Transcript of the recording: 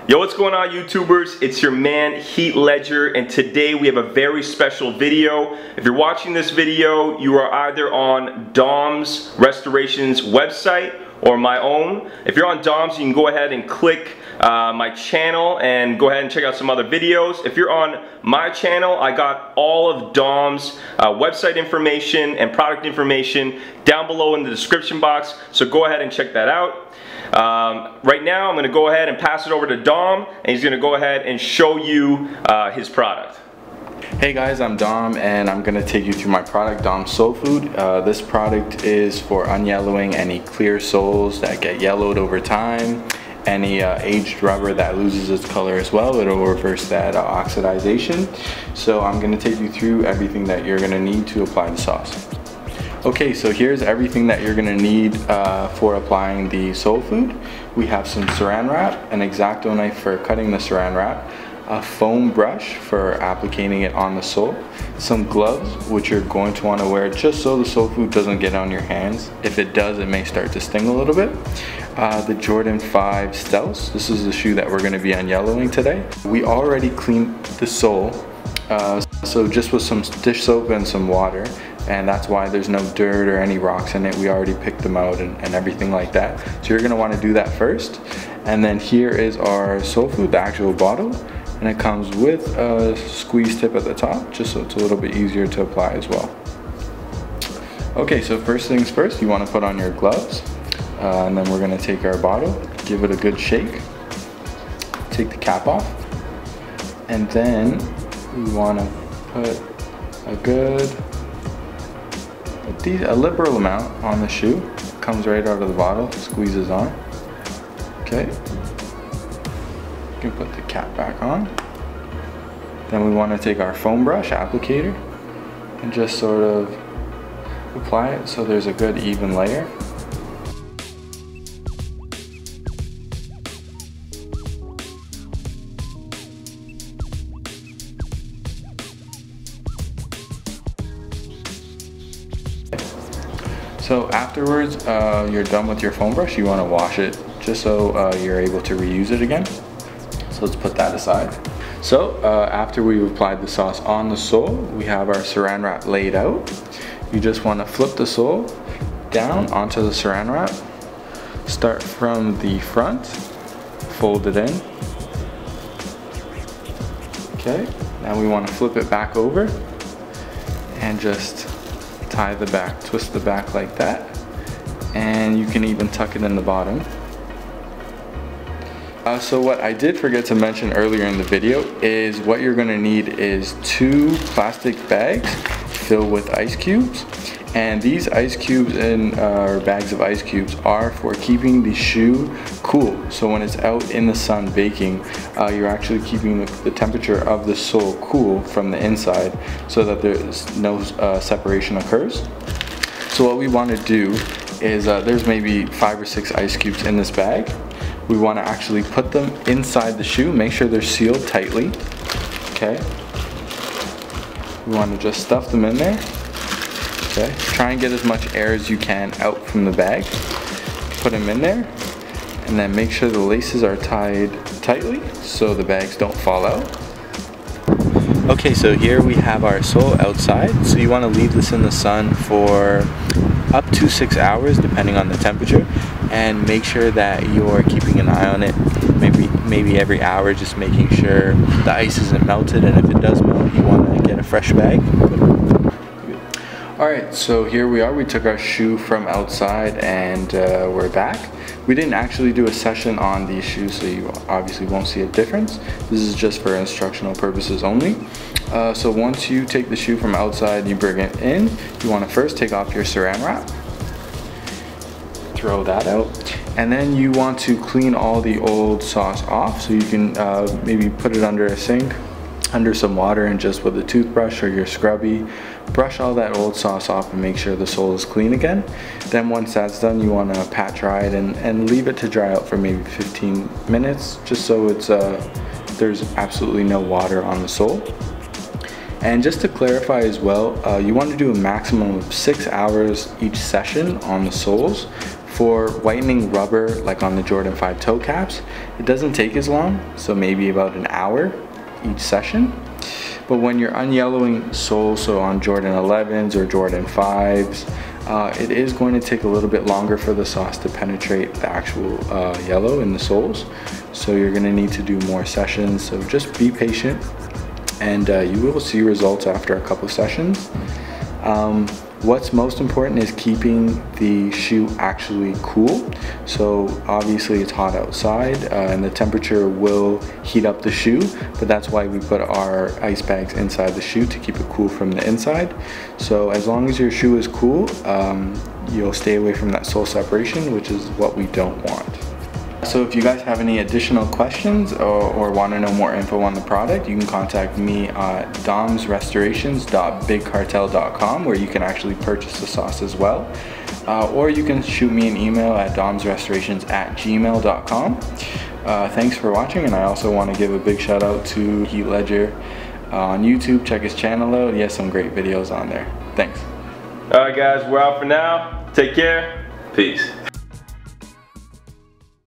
Yo, what's going on, YouTubers? It's your man Heath Ledger, and today we have a very special video. If you're watching this video, you are either on Dom's Restorations website or my own. If you're on Dom's, you can go ahead and click my channel and go ahead and check out some other videos. If you're on my channel, I got all of Dom's website information and product information down below in the description box, so go ahead and check that out. Right now I'm going to go ahead and pass it over to Dom, and he's going to go ahead and show you his product. Hey guys, I'm Dom and I'm going to take you through my product, Dom Sole Food. This product is for unyellowing any clear soles that get yellowed over time, any aged rubber that loses its color as well. It'll reverse that oxidization. So I'm going to take you through everything that you're going to need to apply the sauce. Okay, so here's everything that you're going to need for applying the Sole Food. We have some saran wrap, an X-Acto knife for cutting the saran wrap, a foam brush for applicating it on the sole, some gloves which you're going to want to wear just so the Sole Food doesn't get on your hands. If it does, it may start to sting a little bit. The Jordan 5 Stealths. This is the shoe that we're going to be unyellowing today. We already cleaned the sole, so just with some dish soap and some water, and that's why there's no dirt or any rocks in it. We already picked them out and everything like that. So you're going to want to do that first. And then here is our Sole Food, the actual bottle, and it comes with a squeeze tip at the top just so it's a little bit easier to apply as well. Okay, so first things first, you want to put on your gloves, and then we're going to take our bottle, give it a good shake, take the cap off, and then we want to put a liberal amount on the shoe. Comes right out of the bottle, squeezes on. Okay. You can put the cap back on. Then we want to take our foam brush applicator and just sort of apply it so there's a good even layer. So afterwards, you're done with your foam brush, you want to wash it just so you're able to reuse it again. So let's put that aside. So after we've applied the sauce on the sole, we have our saran wrap laid out. You just want to flip the sole down onto the saran wrap. Start from the front, fold it in. Okay, now we want to flip it back over and just tie the back, twist the back like that, and you can even tuck it in the bottom. So what I did forget to mention earlier in the video is what you're going to need is 2 plastic bags filled with ice cubes, and these ice cubes or bags of ice cubes are for keeping the shoe cool. So when it's out in the sun baking, you're actually keeping the temperature of the sole cool from the inside so that there's no separation occurs. So what we want to do is there's maybe 5 or 6 ice cubes in this bag. We want to actually put them inside the shoe, make sure they're sealed tightly. Okay. We want to just stuff them in there. Okay. Try and get as much air as you can out from the bag. Put them in there, and then make sure the laces are tied tightly so the bags don't fall out. Okay, so here we have our sole outside. So you want to leave this in the sun for up to 6 hours depending on the temperature, and make sure that you're keeping an eye on it maybe every hour, just making sure the ice isn't melted, and if it does melt, you want to get a fresh bag. Alright, so here we are. We took our shoe from outside and we're back. We didn't actually do a session on these shoes, so you obviously won't see a difference. This is just for instructional purposes only. So once you take the shoe from outside, you bring it in. You want to first take off your saran wrap. Throw that out. And then you want to clean all the old sauce off, so you can maybe put it under a sink, under some water, and just with a toothbrush or your scrubby, brush all that old sauce off and make sure the sole is clean again. Then once that's done, you want to pat dry it and leave it to dry out for maybe 15 minutes, just so it's there's absolutely no water on the sole. And just to clarify as well, you want to do a maximum of 6 hours each session on the soles For whitening rubber, like on the Jordan 5 toe caps, it doesn't take as long, so maybe about an hour each session. But when you're unyellowing soles, so on Jordan 11s or Jordan 5s, it is going to take a little bit longer for the sauce to penetrate the actual yellow in the soles. So you're going to need to do more sessions, so just be patient and you will see results after a couple sessions. What's most important is keeping the shoe actually cool. So obviously it's hot outside and the temperature will heat up the shoe, but that's why we put our ice bags inside the shoe to keep it cool from the inside. So as long as your shoe is cool, you'll stay away from that sole separation, which is what we don't want. So if you guys have any additional questions or want to know more info on the product, you can contact me at domsrestorations.bigcartel.com, where you can purchase the sauce as well. Or you can shoot me an email at domsrestorations@gmail.com. Thanks for watching, and I also want to give a big shout out to Heath Ledger on YouTube. Check his channel out. He has some great videos on there. Thanks. Alright guys, we're out for now. Take care. Peace.